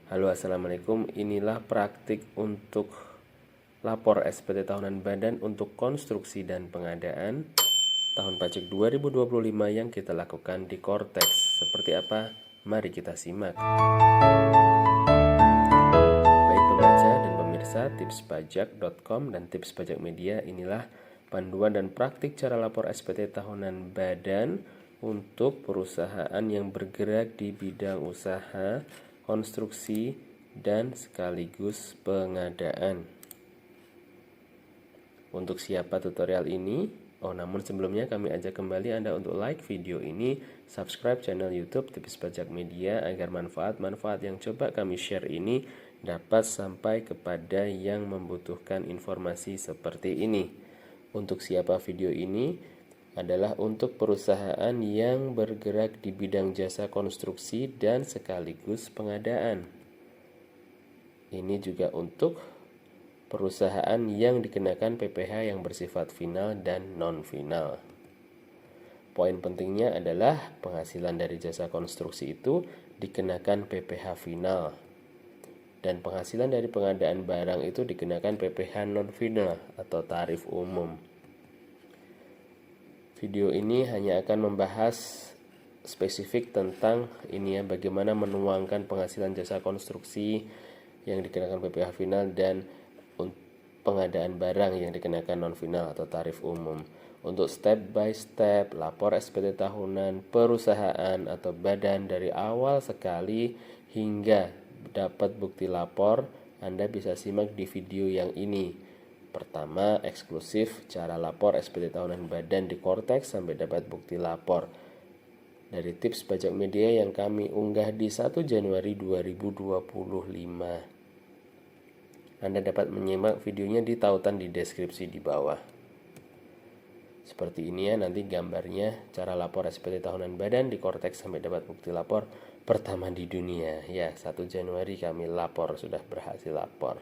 Halo, assalamualaikum. Inilah praktik untuk lapor SPT tahunan badan untuk konstruksi dan pengadaan tahun pajak 2025 yang kita lakukan di Kortex. Seperti apa? Mari kita simak. Baik pembaca dan pemirsa, tipspajak.com dan Tips Pajak Media, inilah panduan dan praktik cara lapor SPT tahunan badan untuk perusahaan yang bergerak di bidang usaha, konstruksi, dan sekaligus pengadaan. Untuk siapa tutorial ini? Namun sebelumnya kami ajak kembali Anda untuk like video ini, subscribe channel YouTube Tips Pajak Media agar manfaat-manfaat yang coba kami share ini dapat sampai kepada yang membutuhkan informasi seperti ini. Untuk siapa video ini? Adalah untuk perusahaan yang bergerak di bidang jasa konstruksi dan sekaligus pengadaan. Ini juga untuk perusahaan yang dikenakan PPh yang bersifat final dan non-final. Poin pentingnya adalah penghasilan dari jasa konstruksi itu dikenakan PPh final, dan penghasilan dari pengadaan barang itu dikenakan PPh non-final atau tarif umum. Video ini hanya akan membahas spesifik tentang ini ya, bagaimana menuangkan penghasilan jasa konstruksi yang dikenakan PPh final dan pengadaan barang yang dikenakan non-final atau tarif umum. Untuk step by step lapor SPT tahunan perusahaan atau badan dari awal sekali hingga dapat bukti lapor, Anda bisa simak di video yang ini. Pertama, eksklusif cara lapor SPT tahunan badan di Kortex sampai dapat bukti lapor dari Tips Pajak Media yang kami unggah di 1 Januari 2025. Anda dapat menyimak videonya di tautan di deskripsi di bawah. Seperti ini ya nanti gambarnya cara lapor SPT tahunan badan di Kortex sampai dapat bukti lapor pertama di dunia. Ya, 1 Januari kami lapor, sudah berhasil lapor.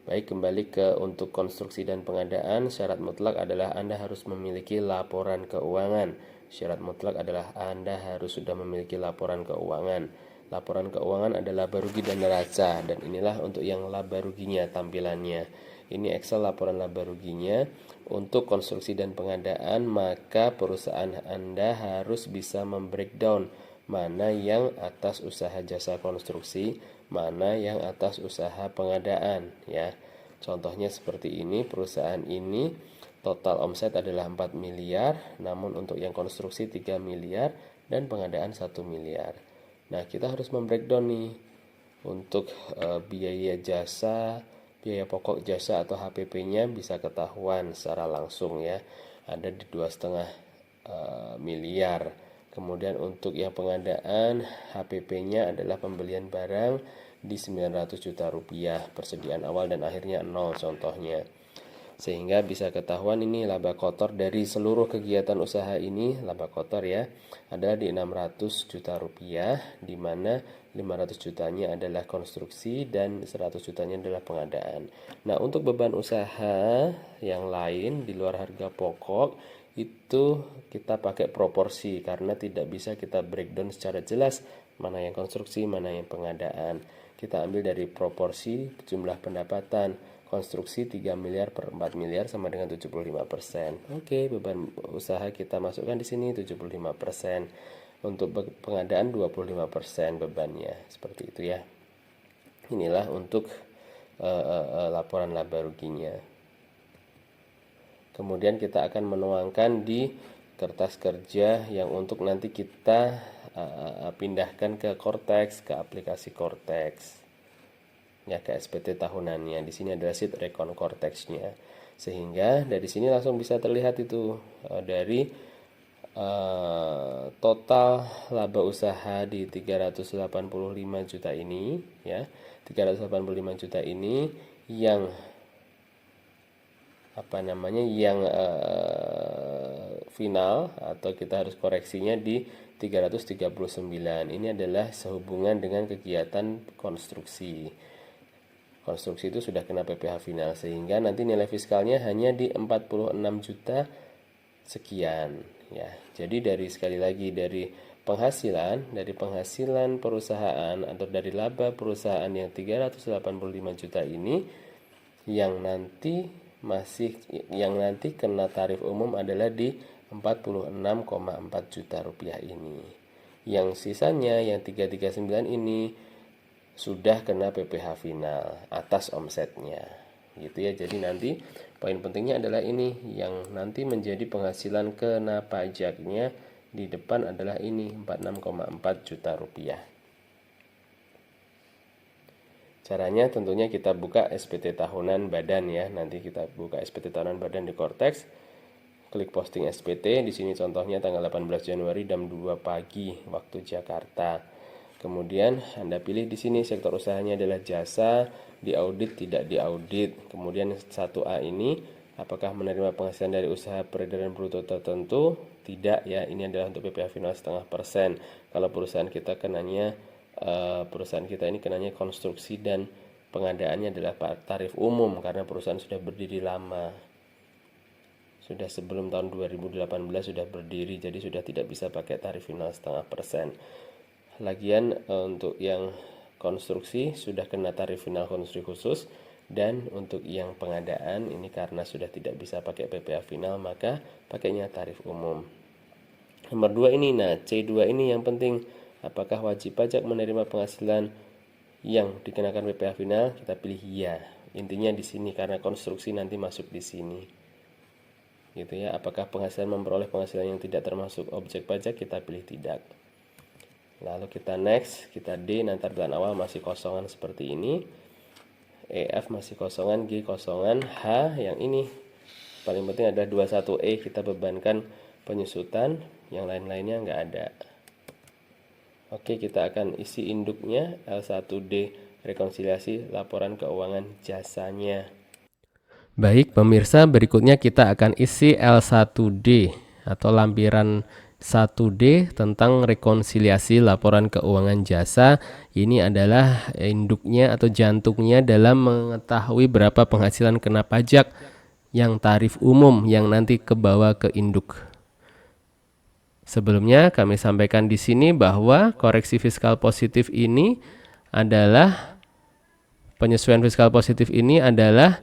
Baik, kembali ke untuk konstruksi dan pengadaan, syarat mutlak adalah Anda harus memiliki laporan keuangan. Syarat mutlak adalah Anda harus sudah memiliki laporan keuangan. Laporan keuangan adalah laba rugi dan neraca, dan inilah untuk yang laba ruginya tampilannya. Ini Excel laporan laba ruginya. Untuk konstruksi dan pengadaan, maka perusahaan Anda harus bisa membreakdown mana yang atas usaha jasa konstruksi, mana yang atas usaha pengadaan ya. Contohnya seperti ini, perusahaan ini total omset adalah 4 miliar, namun untuk yang konstruksi 3 miliar dan pengadaan 1 miliar. Nah, kita harus membreakdown nih untuk biaya jasa, biaya pokok jasa atau HPP-nya bisa ketahuan secara langsung ya. Ada di 2,5 miliar. Kemudian untuk yang pengadaan, HPP-nya adalah pembelian barang di 900 juta rupiah, persediaan awal dan akhirnya 0 contohnya. Sehingga bisa ketahuan ini laba kotor dari seluruh kegiatan usaha ini, laba kotor ya, adalah di 600 juta rupiah, di mana 500 jutanya adalah konstruksi dan 100 jutanya adalah pengadaan. Nah, untuk beban usaha yang lain di luar harga pokok itu kita pakai proporsi karena tidak bisa kita breakdown secara jelas mana yang konstruksi, mana yang pengadaan. Kita ambil dari proporsi jumlah pendapatan. Konstruksi 3 miliar per 4 miliar sama dengan 75%. Oke, beban usaha kita masukkan di sini 75%. Untuk pengadaan 25% bebannya. Seperti itu ya. Inilah untuk laporan laba ruginya. Kemudian kita akan menuangkan di kertas kerja yang untuk nanti kita pindahkan ke Kortex, ke aplikasi Kortex. Ya, ke SPT tahunannya. Di sini adalah sheet rekon Kortex-nya. Sehingga dari sini langsung bisa terlihat itu dari total laba usaha di 385 juta ini ya. 385 juta ini yang final atau kita harus koreksinya di 339. Ini adalah sehubungan dengan kegiatan konstruksi. Konstruksi itu sudah kena PPh final sehingga nanti nilai fiskalnya hanya di 46 juta sekian ya. Jadi dari sekali lagi dari penghasilan perusahaan atau dari laba perusahaan yang 385 juta ini yang nanti kena tarif umum adalah di 46,4 juta rupiah ini. Yang sisanya yang 339 ini sudah kena PPh final atas omsetnya. Gitu ya. Jadi nanti poin pentingnya adalah ini, yang nanti menjadi penghasilan kena pajaknya di depan adalah ini 46,4 juta rupiah. Caranya tentunya kita buka SPT tahunan badan ya. Nanti kita buka SPT tahunan badan di Cortex. Klik posting SPT. Di sini contohnya tanggal 18 Januari jam 2 pagi waktu Jakarta. Kemudian Anda pilih di sini sektor usahanya adalah jasa, diaudit tidak diaudit. Kemudian 1A ini apakah menerima penghasilan dari usaha peredaran bruto tertentu? Tidak ya, ini adalah untuk PPh final 0,5%. Kalau perusahaan kita ini kenanya konstruksi dan pengadaannya adalah tarif umum karena perusahaan sudah berdiri lama. Sudah sebelum tahun 2018 sudah berdiri, jadi sudah tidak bisa pakai tarif final 0,5%. Lagian untuk yang konstruksi sudah kena tarif final konstruksi khusus, dan untuk yang pengadaan ini karena sudah tidak bisa pakai PPh final maka pakainya tarif umum. Nomor 2 ini, C2 ini yang penting, apakah wajib pajak menerima penghasilan yang dikenakan PPh final? Kita pilih ya. Intinya di sini karena konstruksi nanti masuk di sini. Gitu ya. Apakah penghasilan memperoleh penghasilan yang tidak termasuk objek pajak? Kita pilih tidak. Lalu kita next, kita D, nanti bulan awal masih kosongan seperti ini. EF masih kosongan, G kosongan, H yang ini paling penting ada 21E, kita bebankan penyusutan, yang lain-lainnya nggak ada. Oke, kita akan isi induknya L1D rekonsiliasi laporan keuangan jasanya. Baik pemirsa, berikutnya kita akan isi L1D atau lampiran 1D tentang rekonsiliasi laporan keuangan jasa. Ini adalah induknya atau jantungnya dalam mengetahui berapa penghasilan kena pajak yang tarif umum yang nanti kebawa ke induk. Sebelumnya kami sampaikan di sini bahwa koreksi fiskal positif ini adalah penyesuaian fiskal positif ini adalah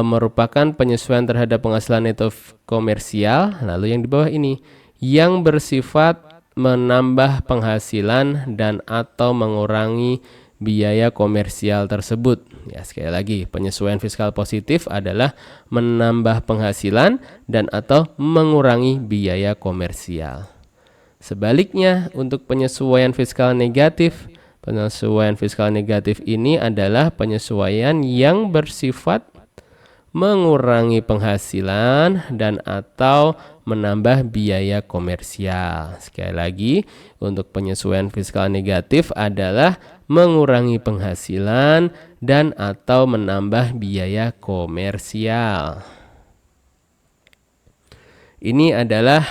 merupakan penyesuaian terhadap penghasilan neto komersial. Lalu yang di bawah ini yang bersifat menambah penghasilan dan atau mengurangi biaya komersial tersebut. Ya, sekali lagi, penyesuaian fiskal positif adalah menambah penghasilan dan atau mengurangi biaya komersial. Sebaliknya, untuk penyesuaian fiskal negatif ini adalah penyesuaian yang bersifat mengurangi penghasilan dan atau menambah biaya komersial. Sekali lagi, untuk penyesuaian fiskal negatif adalah mengurangi penghasilan dan atau menambah biaya komersial. Ini adalah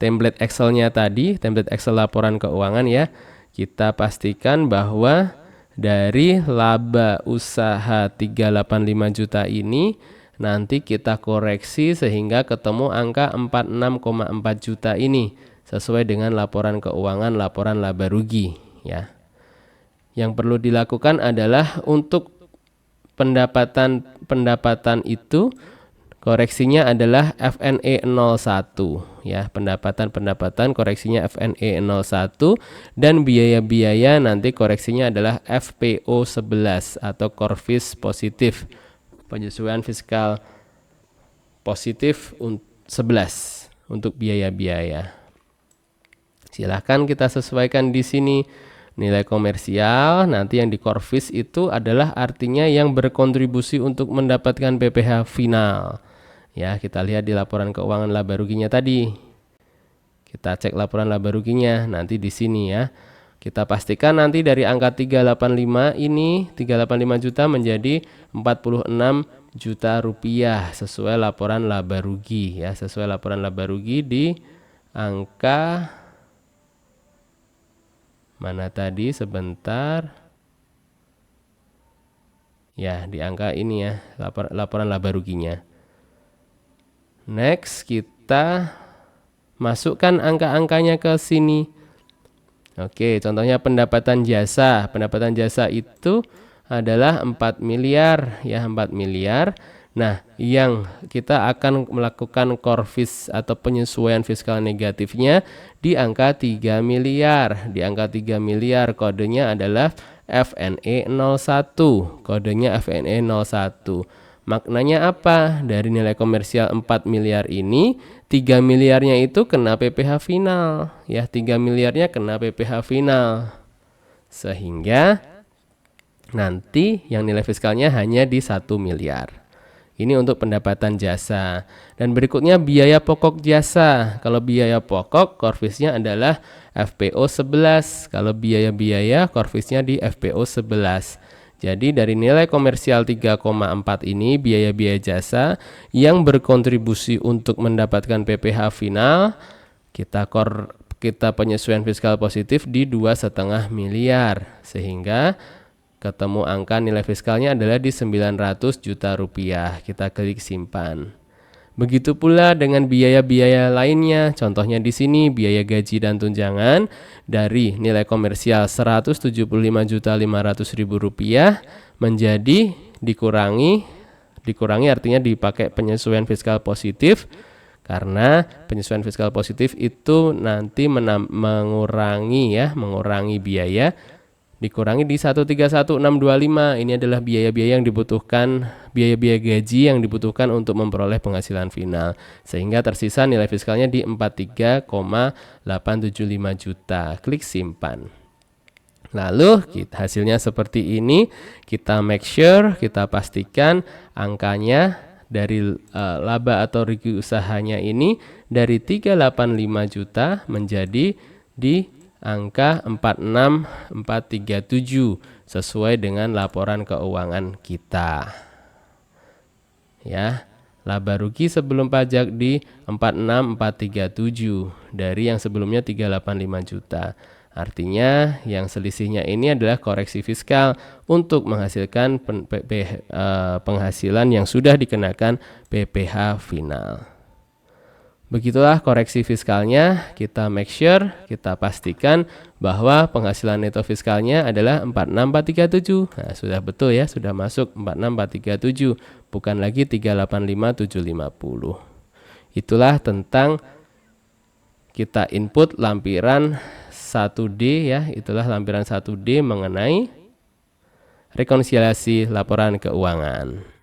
template Excel-nya tadi, template Excel laporan keuangan ya. Kita pastikan bahwa dari laba usaha 385 juta ini nanti kita koreksi sehingga ketemu angka 46,4 juta ini sesuai dengan laporan keuangan laporan laba rugi ya. Yang perlu dilakukan adalah untuk pendapatan itu koreksinya adalah FNE 01 ya, pendapatan koreksinya FNE 01 dan biaya-biaya nanti koreksinya adalah FPO 11 atau Corfis positif. Penyesuaian fiskal positif 11 untuk biaya-biaya. Silahkan kita sesuaikan di sini nilai komersial. Nanti yang di Corfis itu adalah artinya yang berkontribusi untuk mendapatkan PPh final. Ya, kita lihat di laporan keuangan laba ruginya tadi. Kita cek laporan laba ruginya nanti di sini ya. Kita pastikan nanti dari angka 385 ini 385 juta menjadi 46 juta rupiah sesuai laporan laba rugi ya, sesuai laporan laba rugi di angka mana tadi sebentar. Ya, di angka ini ya, laporan laba ruginya. Next kita masukkan angka-angkanya ke sini. Oke, contohnya pendapatan jasa. Pendapatan jasa itu adalah 4 miliar ya, 4 miliar. Nah, yang kita akan melakukan korvis atau penyesuaian fiskal negatifnya di angka 3 miliar. Di angka 3 miliar kodenya adalah FNE 01. Kodenya FNE 01. Maknanya apa? Dari nilai komersial 4 miliar ini, 3 miliarnya itu kena PPh final. Ya, 3 miliarnya kena PPh final. Sehingga nanti yang nilai fiskalnya hanya di 1 miliar. Ini untuk pendapatan jasa. Dan berikutnya biaya pokok jasa. Kalau biaya pokok, korvisnya adalah FPO 11. Kalau biaya-biaya, korvisnya di FPO 11. Jadi dari nilai komersial 3,4 ini biaya-biaya jasa yang berkontribusi untuk mendapatkan PPh final, kita penyesuaian fiskal positif di 2,5 miliar. Sehingga ketemu angka nilai fiskalnya adalah di 900 juta rupiah. Kita klik simpan. Begitu pula dengan biaya-biaya lainnya. Contohnya di sini biaya gaji dan tunjangan dari nilai komersial 175.500.000 rupiah menjadi dikurangi artinya dipakai penyesuaian fiskal positif, karena penyesuaian fiskal positif itu nanti mengurangi biaya, dikurangi di 131.625. Ini adalah biaya-biaya yang dibutuhkan, biaya-biaya gaji yang dibutuhkan untuk memperoleh penghasilan final, sehingga tersisa nilai fiskalnya di 43,875 juta. Klik simpan. Lalu hasilnya seperti ini. Kita make sure, kita pastikan angkanya dari laba atau rugi usahanya ini dari 385 juta menjadi di angka 46437 sesuai dengan laporan keuangan kita. Ya, laba rugi sebelum pajak di 46437 dari yang sebelumnya 385 juta. Artinya yang selisihnya ini adalah koreksi fiskal untuk menghasilkan penghasilan yang sudah dikenakan PPh final. Begitulah koreksi fiskalnya. Kita make sure, kita pastikan bahwa penghasilan neto fiskalnya adalah 46437. Nah, sudah betul ya, sudah masuk 46437, bukan lagi 385750. Itulah tentang kita input lampiran 1D ya, itulah lampiran 1D mengenai rekonsiliasi laporan keuangan.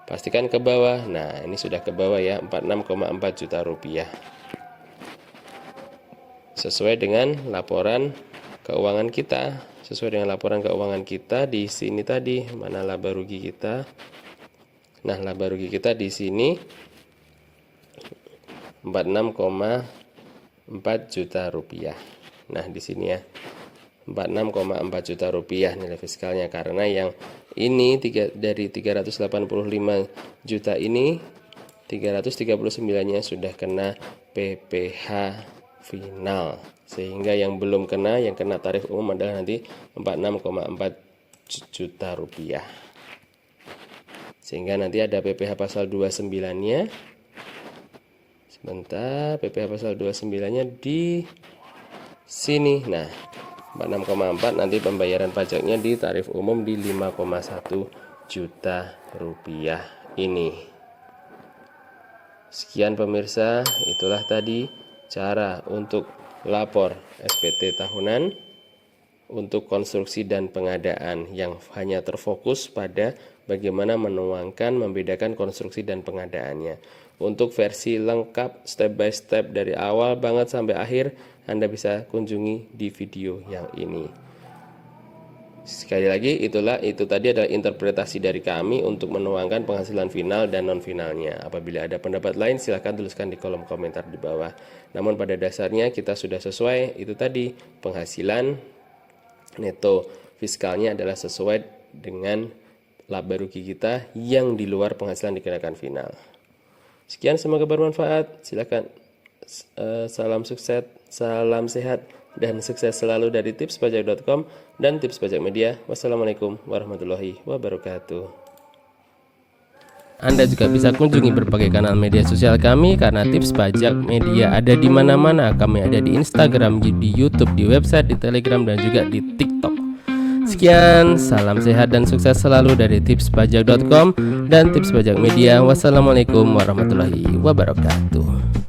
Pastikan ke bawah. Nah, ini sudah ke bawah ya, 46,4 juta rupiah. Sesuai dengan laporan keuangan kita. Sesuai dengan laporan keuangan kita di sini tadi, mana laba rugi kita? Nah, laba rugi kita di sini 46,4 juta rupiah. Nah, di sini ya. 46,4 juta rupiah nilai fiskalnya, karena yang ini dari 385 juta ini 339-nya sudah kena PPh final, sehingga yang belum kena, yang kena tarif umum adalah nanti 46,4 juta rupiah, sehingga nanti ada PPh pasal 29-nya. Sebentar, PPh pasal 29-nya di sini. Nah, 46,4 nanti pembayaran pajaknya di tarif umum di 5,1 juta rupiah ini. Sekian pemirsa, itulah tadi cara untuk lapor SPT tahunan untuk konstruksi dan pengadaan yang hanya terfokus pada bagaimana menuangkan, membedakan konstruksi dan pengadaannya. Untuk versi lengkap step by step dari awal banget sampai akhir, Anda bisa kunjungi di video yang ini. Sekali lagi, itu tadi adalah interpretasi dari kami untuk menuangkan penghasilan final dan non finalnya. Apabila ada pendapat lain, silahkan tuliskan di kolom komentar di bawah. Namun pada dasarnya kita sudah sesuai, itu tadi penghasilan neto fiskalnya adalah sesuai dengan laba rugi kita yang di luar penghasilan dikenakan final. Sekian, semoga bermanfaat. Silakan, salam sukses, salam sehat, dan sukses selalu dari tipspajak.com dan Tips Pajak Media. Wassalamualaikum warahmatullahi wabarakatuh. Anda juga bisa kunjungi berbagai kanal media sosial kami, karena Tips Pajak Media ada di mana-mana. Kami ada di Instagram, di YouTube, di website, di Telegram, dan juga di TikTok. Sekian, salam sehat dan sukses selalu dari tipspajak.com dan Tips Pajak Media. Wassalamualaikum warahmatullahi wabarakatuh.